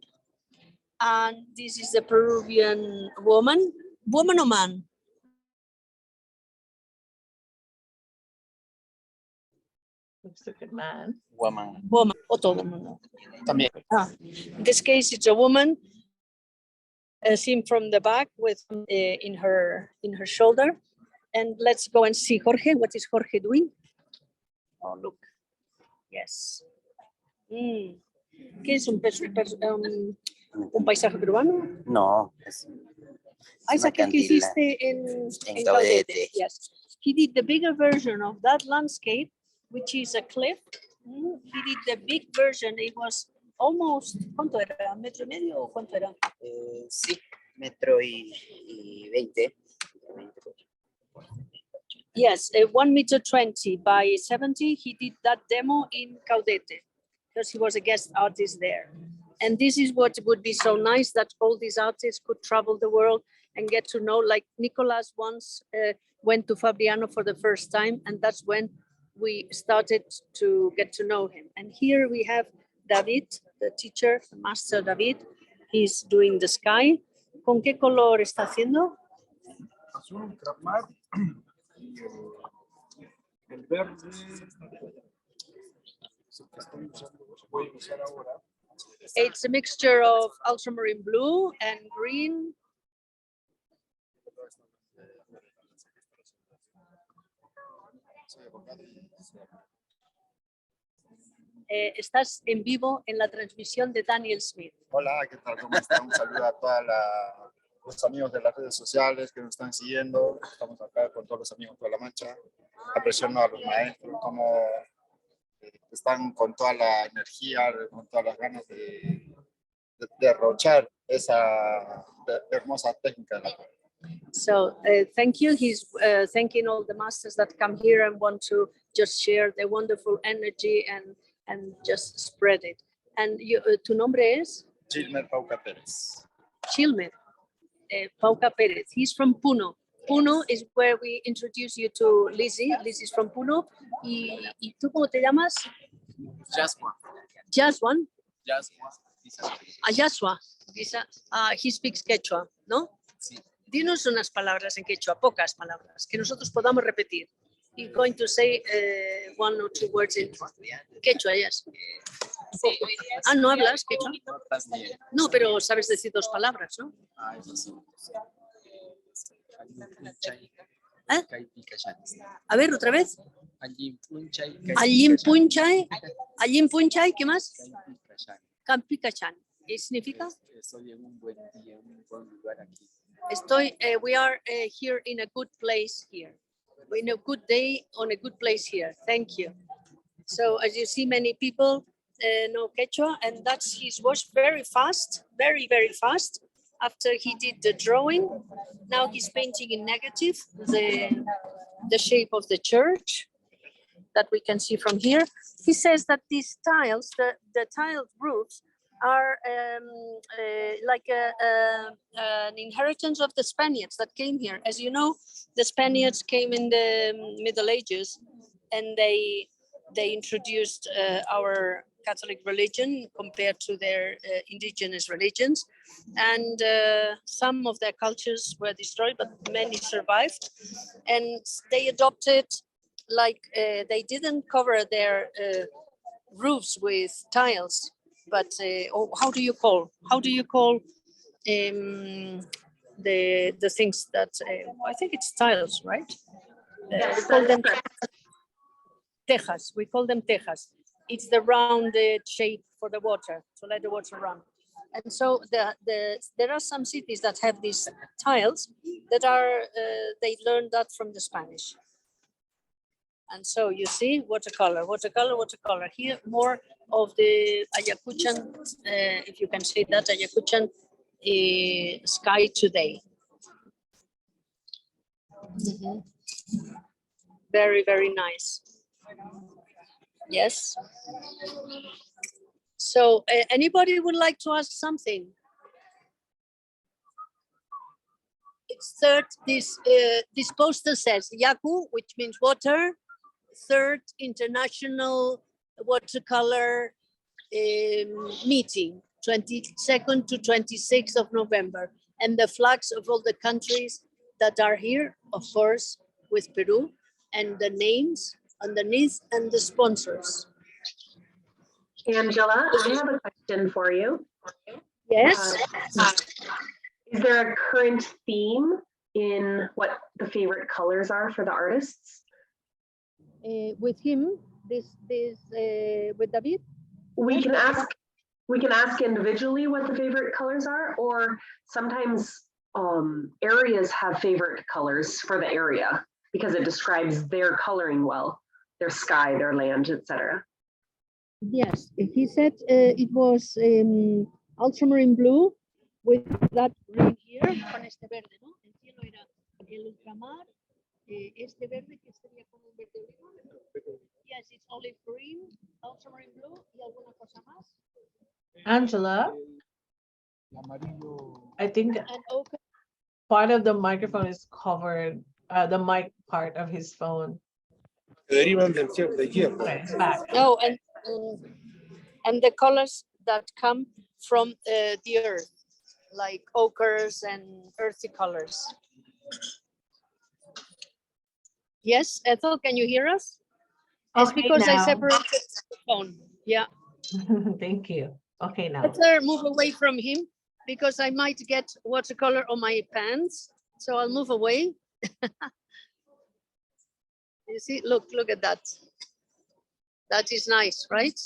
Speaker 3: and this is a Peruvian woman or man?
Speaker 2: Looks like a man.
Speaker 9: Woman.
Speaker 3: O todo mundo.
Speaker 9: También.
Speaker 3: In this case, it's a woman, seen from the back with in her shoulder. And let's go and see Jorge. What is Jorge doing? Oh, look. Yes. ¿Qué es un paisaje peruano?
Speaker 9: No, es
Speaker 3: Esa que hiciste en Gaudete. Yes. He did the bigger version of that landscape, which is a cliff. He did the big version. It was almost, ¿cuánto era? ¿Metro y medio o cuánto era?
Speaker 9: Sí, 1.20 metros.
Speaker 3: Yes, 1.20 meters by 70. He did that demo in Caudete because he was a guest artist there. And this is what would be so nice, that all these artists could travel the world and get to know, like Nicolas once went to Fabriano for the first time, and that's when we started to get to know him. And here we have David, the teacher, Master David. He's doing the sky. ¿Con qué color está haciendo?
Speaker 12: Azul, crapmar, y el verde es el que estoy usando, voy a usar ahora.
Speaker 3: It's a mixture of ultramarine blue and green. Estás en vivo en la transmisión de Daniel Smith.
Speaker 15: Hola, ¿qué tal? ¿Cómo están? Un saludo a todos los amigos de las redes sociales que nos están siguiendo. Estamos acá con todos los amigos de La Mancha, apreciando a los maestros, cómo están con toda la energía, con todas las ganas de derrochar esa hermosa técnica de la cual.
Speaker 3: So thank you. He's thanking all the masters that come here and want to just share the wonderful energy and just spread it. And you, tu nombre es?
Speaker 15: Gilmer Pauca Pérez.
Speaker 3: Gilmer Pauca Pérez. He's from Puno. Puno is where we introduce you to Lizzie. Lizzie's from Puno. ¿Y tú cómo te llamas?
Speaker 16: Jaswan.
Speaker 3: Jaswan.
Speaker 16: Jaswan.
Speaker 3: Jaswa. He speaks Quechua, ¿no?
Speaker 16: Sí.
Speaker 3: Dinos unas palabras en Quechua, pocas palabras, que nosotros podamos repetir. You're going to say one or two words in Quechua, yes. Ah, ¿no hablas Quechua? No, pero sabes decir dos palabras, ¿no? ¿Eh? A ver, otra vez. Allín Punchay, ¿qué más? Campicachán. ¿Qué significa?
Speaker 16: Estoy en un buen día, un buen lugar aquí.
Speaker 3: We are here in a good place here. In a good day, on a good place here. Thank you. So as you see, many people know Quechua, and that's his was very fast, very, very fast. After he did the drawing, now he's painting in negative the shape of the church that we can see from here. He says that these tiles, the tiled roofs, are like an inheritance of the Spaniards that came here. As you know, the Spaniards came in the Middle Ages, and they introduced our Catholic religion compared to their indigenous religions. And some of their cultures were destroyed, but many survived. And they adopted, like, they didn't cover their roofs with tiles, but how do you call the things that I think it's tiles, right?
Speaker 7: Yes,
Speaker 3: We call them tejas. We call them tejas. It's the rounded shape for the water, to let the water run. And so there are some cities that have these tiles that are they learned that from the Spanish. And so you see, watercolor, watercolor, watercolor. Here, more of the Ayacuchan, if you can say that, Ayacuchan sky today. Mm-hmm. Very, very nice. Yes. So anybody would like to ask something? It's third, this poster says Yaku, which means water. Third International Watercolor meeting, 22nd to 26th of November. And the flags of all the countries that are here, of course, with Peru, and the names underneath and the sponsors.
Speaker 7: Angela, I have a question for you.
Speaker 3: Yes.
Speaker 7: Is there a current theme in what the favorite colors are for the artists?
Speaker 3: With him, with David?
Speaker 7: We can ask individually what the favorite colors are, or sometimes areas have favorite colors for the area because it describes their coloring well, their sky, their land, etc.
Speaker 3: Yes, he said it was ultramarine blue with that green here, con este verde, ¿no? El cielo era el ultramar, este verde que sería como un verde oliva. Yes, it's olive green, ultramarine blue, y alguna cosa más.
Speaker 2: Angela, I think part of the microphone is covered, the mic part of his phone.
Speaker 12: derivan del hierro.
Speaker 3: No, and the colors that come from the earth, like ochres and earthy colors. Yes, Ethel, can you hear us? It's
Speaker 2: Okay,
Speaker 3: because I
Speaker 2: now.
Speaker 3: separated the phone. Yeah.
Speaker 2: Thank you. Okay, now.
Speaker 3: Better move away from him because I might get watercolor on my pants. So I'll move away. You see, look at that. That is nice, right?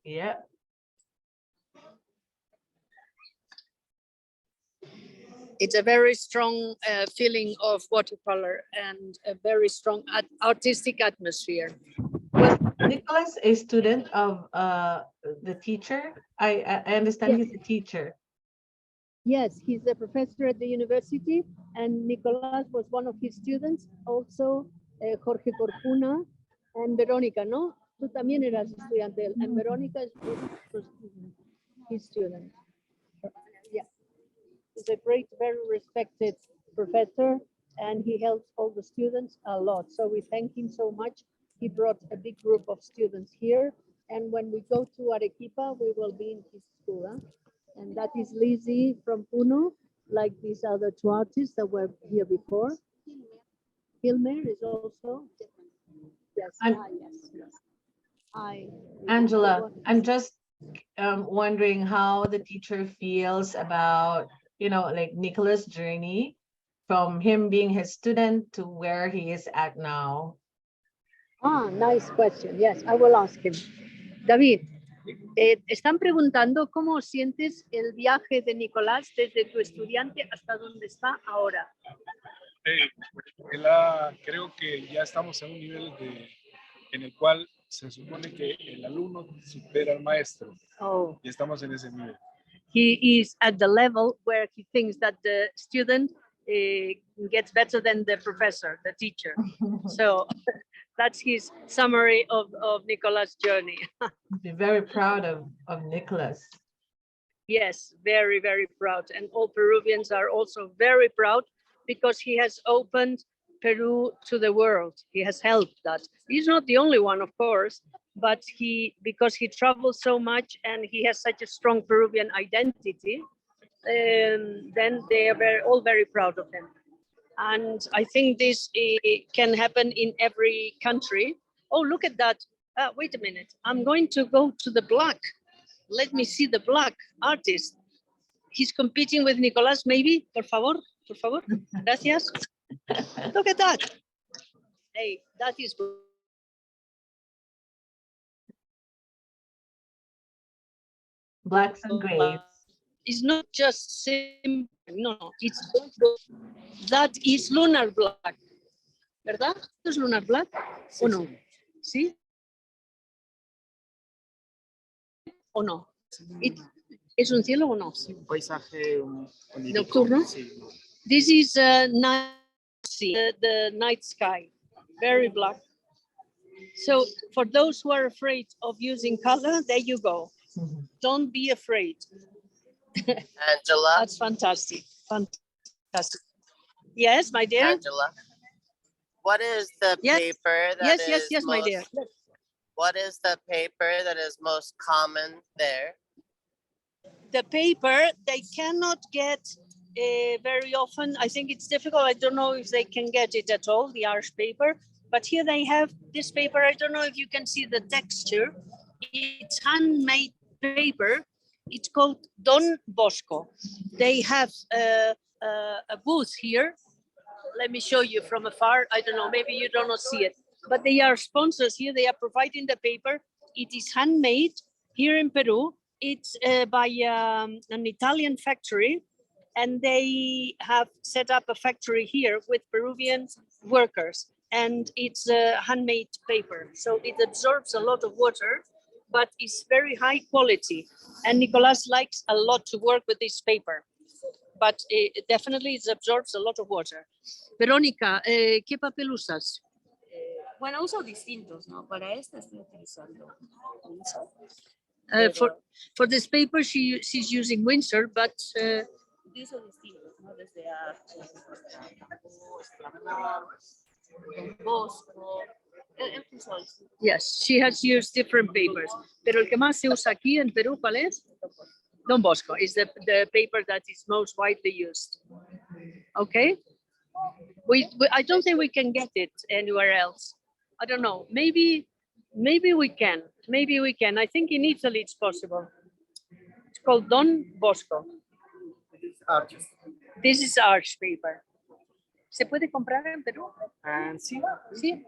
Speaker 2: Yeah.
Speaker 3: It's a very strong feeling of watercolor and a very strong artistic atmosphere.
Speaker 2: Nicholas, a student of the teacher. I understand he's a teacher.
Speaker 3: Yes, he's a professor at the university, and Nicolás was one of his students. Also, Jorge Corpuna and Verónica, ¿no? Tú también eras estudiante, and Verónica was his student. Yeah, he's a great, very respected professor, and he helps all the students a lot. So we thank him so much. He brought a big group of students here, and when we go to Arequipa, we will be in his school. Huh? And that is Lizzie from Puno, like these other two artists that were here before. Hilmer is also. Yes. Hi.
Speaker 2: Angela, I'm just wondering how the teacher feels about, like Nicholas' journey from him being his student to where he is at now.
Speaker 3: Nice question. Yes, I will ask him. David, están preguntando cómo sientes el viaje de Nicolás desde tu estudiante hasta donde está ahora.
Speaker 12: Creo que ya estamos en un nivel en el cual se supone que el alumno supera al maestro. Y estamos en ese nivel.
Speaker 3: He is at the level where he thinks that the student gets better than the professor, the teacher. So that's his summary of Nicolás' journey.
Speaker 2: Be very proud of Nicholas.
Speaker 3: Yes, very, very proud. And all Peruvians are also very proud because he has opened Peru to the world. He has helped that. He's not the only one, of course, but because he travels so much and he has such a strong Peruvian identity, then they are all very proud of him. And I think this can happen in every country. Oh, look at that. Wait a minute. I'm going to go to the black. Let me see the black artist. He's competing with Nicolás, maybe. Por favor. Gracias. Look at that. Hey, that is good.
Speaker 2: Blacks and grays.
Speaker 3: It's not just simple. No, it's that is lunar black. ¿Verdad? ¿Es lunar black? ¿O no? ¿Sí? ¿O no? ¿Es un cielo o no?
Speaker 16: Un paisaje
Speaker 3: nocturno.
Speaker 16: Sí.
Speaker 3: This is night sea, the night sky, very black. So for those who are afraid of using color, there you go. Don't be afraid.
Speaker 11: Angela?
Speaker 3: That's fantastic. Fantastic. Yes, my dear?
Speaker 11: Angela? What is the paper that is
Speaker 3: yes, my dear.
Speaker 11: What is the paper that is most common there?
Speaker 3: The paper, they cannot get very often. I think it's difficult. I don't know if they can get it at all, the Irish paper. But here they have this paper. I don't know if you can see the texture. It's handmade paper. It's called Don Bosco. They have a booth here. Let me show you from afar. I don't know, maybe you don't see it. But they are sponsors here. They are providing the paper. It is handmade here in Peru. It's by an Italian factory. And they have set up a factory here with Peruvian workers. And it's a handmade paper. So it absorbs a lot of water, but it's very high quality. And Nicolás likes a lot to work with this paper. But definitely it absorbs a lot of water. Verónica, ¿qué papel usas?
Speaker 14: Bueno, uso distintos, ¿no? Para esta estoy utilizando.
Speaker 3: For this paper, she's using Windsor, but
Speaker 14: Utilizo distintos, ¿no? Desde Don Bosco,
Speaker 3: Yes, she has used different papers. Pero el que más se usa aquí en Perú, ¿cuál es? Don Bosco is the paper that is most widely used. Okay? I don't think we can get it anywhere else. I don't know. Maybe we can. Maybe we can. I think in Italy it's possible. It's called Don Bosco. This is arch paper. ¿Se puede comprar en Perú?
Speaker 13: Sí.
Speaker 3: Sí.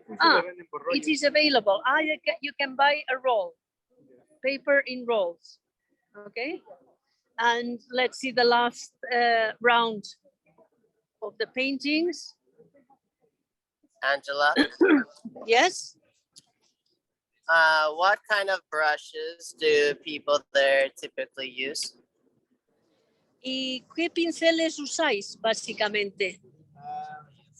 Speaker 3: It is available. You can buy a roll, paper in rolls. Okay. And let's see the last round of the paintings.
Speaker 11: Angela,
Speaker 3: Yes.
Speaker 11: what kind of brushes do people there typically use?
Speaker 3: ¿Y qué pinceles usáis, básicamente?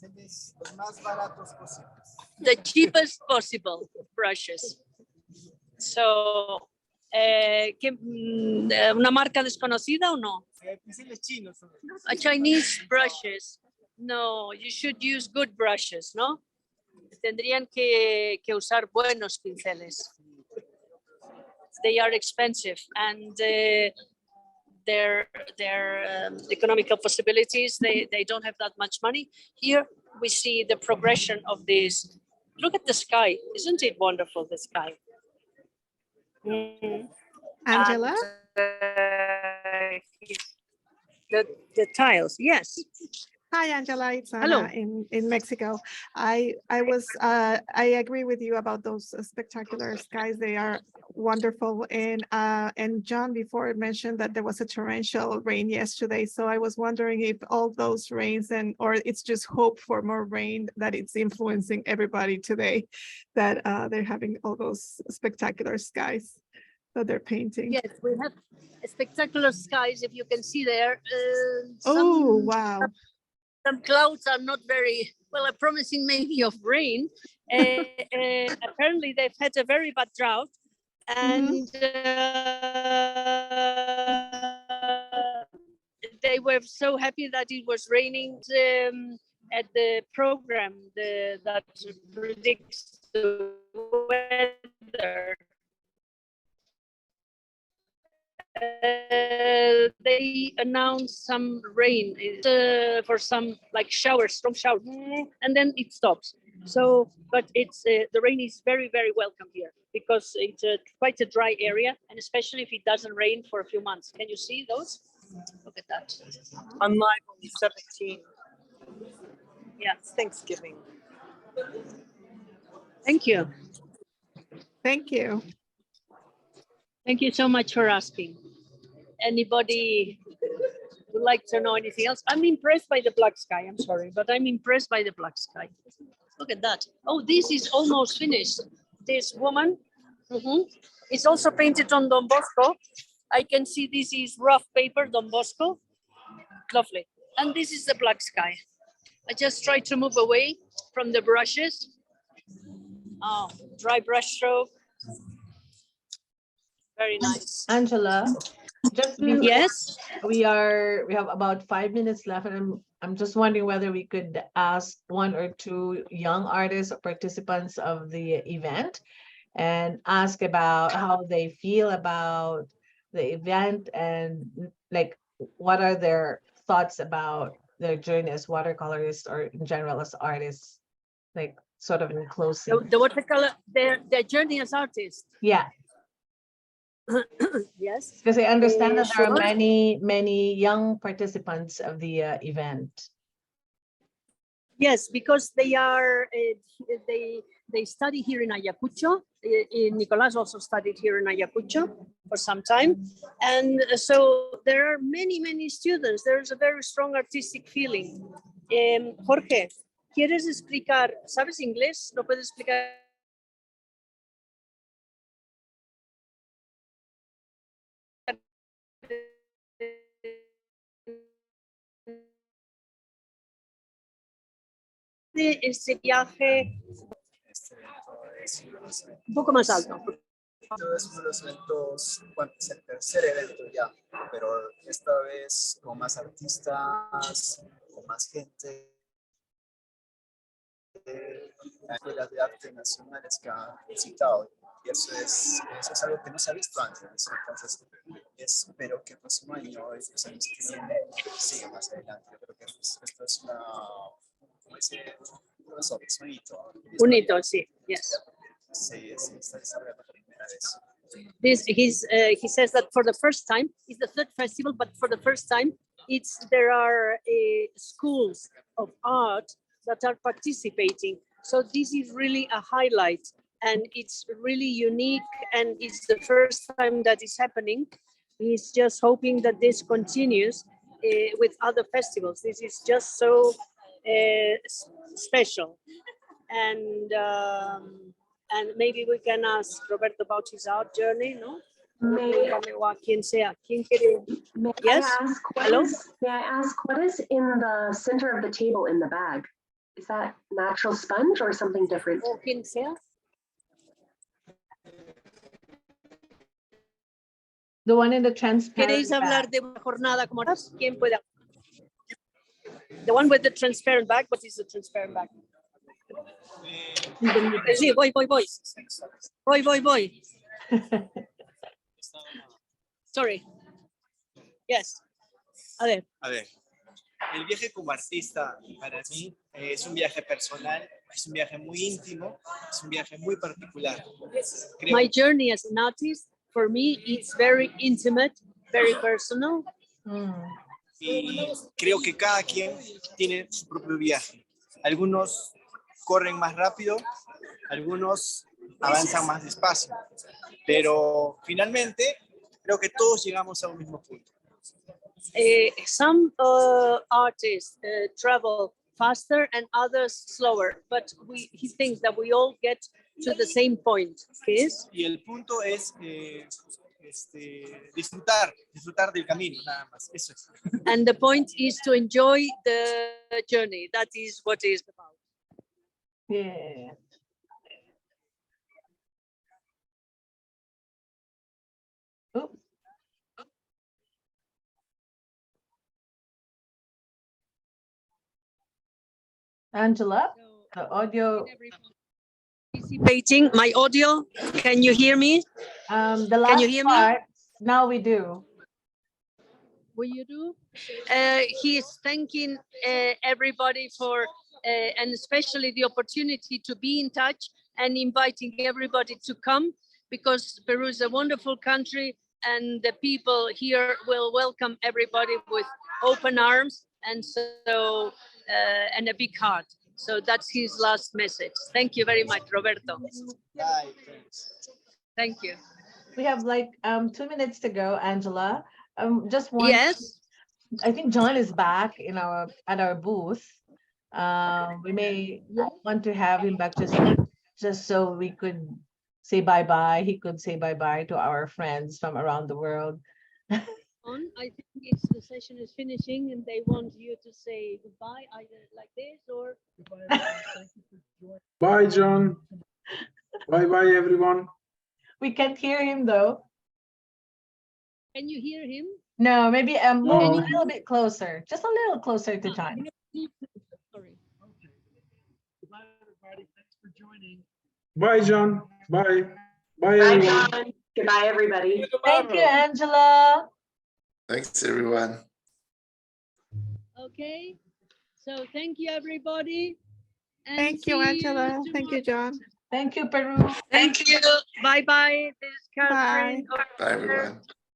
Speaker 13: Los más baratos posibles.
Speaker 3: The cheapest possible brushes. So, ¿una marca desconocida o no?
Speaker 13: Pinceles chinos.
Speaker 3: Chinese brushes. No, you should use good brushes, ¿no? Tendrían que usar buenos pinceles. They are expensive and their economical possibilities, they don't have that much money. Here we see the progression of this. Look at the sky. Isn't it wonderful, the sky?
Speaker 17: Angela?
Speaker 3: And, the tiles, yes.
Speaker 17: Hi, Angela. It's Ana in Mexico. I agree with you about those spectacular skies. They are wonderful. And John before mentioned that there was a torrential rain yesterday. So I was wondering if all those rains or it's just hope for more rain that it's influencing everybody today, that they're having all those spectacular skies that they're painting.
Speaker 3: Yes, we have spectacular skies. If you can see there.
Speaker 17: Oh, wow.
Speaker 3: Some clouds are not very well, are promising maybe of rain. Apparently, they've had a very bad drought, and they were so happy that it was raining at the program that predicts the weather. They announced some rain for some like showers, strong showers, and then it stops. So, but it's the rain is very, very welcome here because it's quite a dry area, and especially if it doesn't rain for a few months. Can you see those? Look at that.
Speaker 13: On line only 17.
Speaker 3: Yeah,
Speaker 13: it's Thanksgiving.
Speaker 3: Thank you.
Speaker 17: Thank you.
Speaker 3: Thank you so much for asking. Anybody would like to know anything else? I'm impressed by the black sky. I'm sorry, but I'm impressed by the black sky. Look at that. Oh, this is almost finished. This woman, it's also painted on Don Bosco. I can see this is rough paper, Don Bosco. Lovely. And this is the black sky. I just try to move away from the brushes. Oh, dry brush stroke. Very nice.
Speaker 2: Angela,
Speaker 3: yes,
Speaker 2: we have about 5 minutes left, and I'm just wondering whether we could ask one or two young artists or participants of the event and ask about how they feel about the event and like what are their thoughts about their journey as watercolorists or in general as artists, like sort of in closing.
Speaker 3: The watercolor, their journey as artists.
Speaker 2: Yeah.
Speaker 3: Yes.
Speaker 2: Because I understand that there are
Speaker 3: sure.
Speaker 2: many young participants of the event.
Speaker 3: Yes, because they are they study here in Ayacucho. Nicolás also studied here in Ayacucho for some time, and so there are many students. There's a very strong artistic feeling. Jorge, ¿quieres explicar? ¿Sabes inglés? ¿No puedes explicar? De este viaje un poco más alto.
Speaker 13: Es uno de los eventos, bueno, es el tercer evento ya, pero esta vez con más artistas, con más gente. las escuelas de arte nacionales que han visitado. Y eso es algo que no se ha visto antes. Entonces, espero que el próximo año, estos años que vienen, siga más adelante. Yo creo que esto es una, ¿cómo dice? Es un hito.
Speaker 3: Un hito, sí, yes.
Speaker 13: Sí, está desarrollando por primera vez.
Speaker 3: He says that for the first time, it's the third festival, but for the first time, there are schools of art that are participating. So this is really a highlight, and it's really unique, and it's the first time that is happening. He's just hoping that this continues with other festivals. This is just so special, and maybe we can ask Roberto about his art journey, no?
Speaker 7: May
Speaker 3: Yes?
Speaker 7: May I ask what is in the center of the table in the bag? Is that natural sponge or something different?
Speaker 3: O quien sea.
Speaker 2: The one in the transparent
Speaker 3: ¿Queréis hablar
Speaker 2: bag.
Speaker 3: de una jornada como esta? ¿Quién puede? The one with the transparent bag. What is the transparent bag? Sí, voy. Sorry. Yes. A ver.
Speaker 13: El viaje como artista para mí es un viaje personal, es un viaje muy íntimo, es un viaje muy particular.
Speaker 3: My journey as an artist, for me, it's very intimate, very personal.
Speaker 13: Y creo que cada quien tiene su propio viaje. Algunos corren más rápido, algunos avanzan más despacio, pero finalmente creo que todos llegamos a un mismo punto.
Speaker 3: Some artists travel faster and others slower, but he thinks that we all get to the same point. Yes?
Speaker 13: Y el punto es disfrutar del camino, nada más. Eso es.
Speaker 3: And the point is to enjoy the journey. That is what it's about.
Speaker 2: Yeah. Oh. Angela, the audio.
Speaker 3: Participating. My audio. Can you hear me?
Speaker 2: The last
Speaker 3: Can you hear
Speaker 2: part,
Speaker 3: me?
Speaker 2: now we do.
Speaker 3: Will you do? He's thanking everybody for, and especially the opportunity to be in touch, and inviting everybody to come, because Peru is a wonderful country and the people here will welcome everybody with open arms and and a big heart. So that's his last message. Thank you very much, Roberto.
Speaker 13: Bye.
Speaker 3: Thank you.
Speaker 2: We have like 2 minutes to go, Angela. Just one.
Speaker 3: Yes.
Speaker 2: I think John is back at our booth. We may want to have him back just so we could say bye-bye. He could say bye-bye to our friends from around the world.
Speaker 3: I think the session is finishing and they want you to say goodbye, either like this or
Speaker 6: Bye, John. Bye, everyone.
Speaker 2: We can't hear him though.
Speaker 3: Can you hear him?
Speaker 2: No, maybe move
Speaker 6: No.
Speaker 2: a little bit closer, just a little closer to John.
Speaker 3: Sorry.
Speaker 1: Goodbye, everybody. Thanks for joining.
Speaker 6: Bye, John. Bye. Bye,
Speaker 7: Bye,
Speaker 6: everyone.
Speaker 7: John. Goodbye, everybody.
Speaker 2: Thank you, Angela.
Speaker 18: Thanks, everyone.
Speaker 3: Okay. So thank you, everybody. And
Speaker 17: Thank you,
Speaker 3: see
Speaker 17: Angela. Thank you,
Speaker 3: tomorrow.
Speaker 17: John.
Speaker 2: Thank you, Peru.
Speaker 3: Thank you. Bye-bye. This is Catherine.
Speaker 18: Bye, everyone.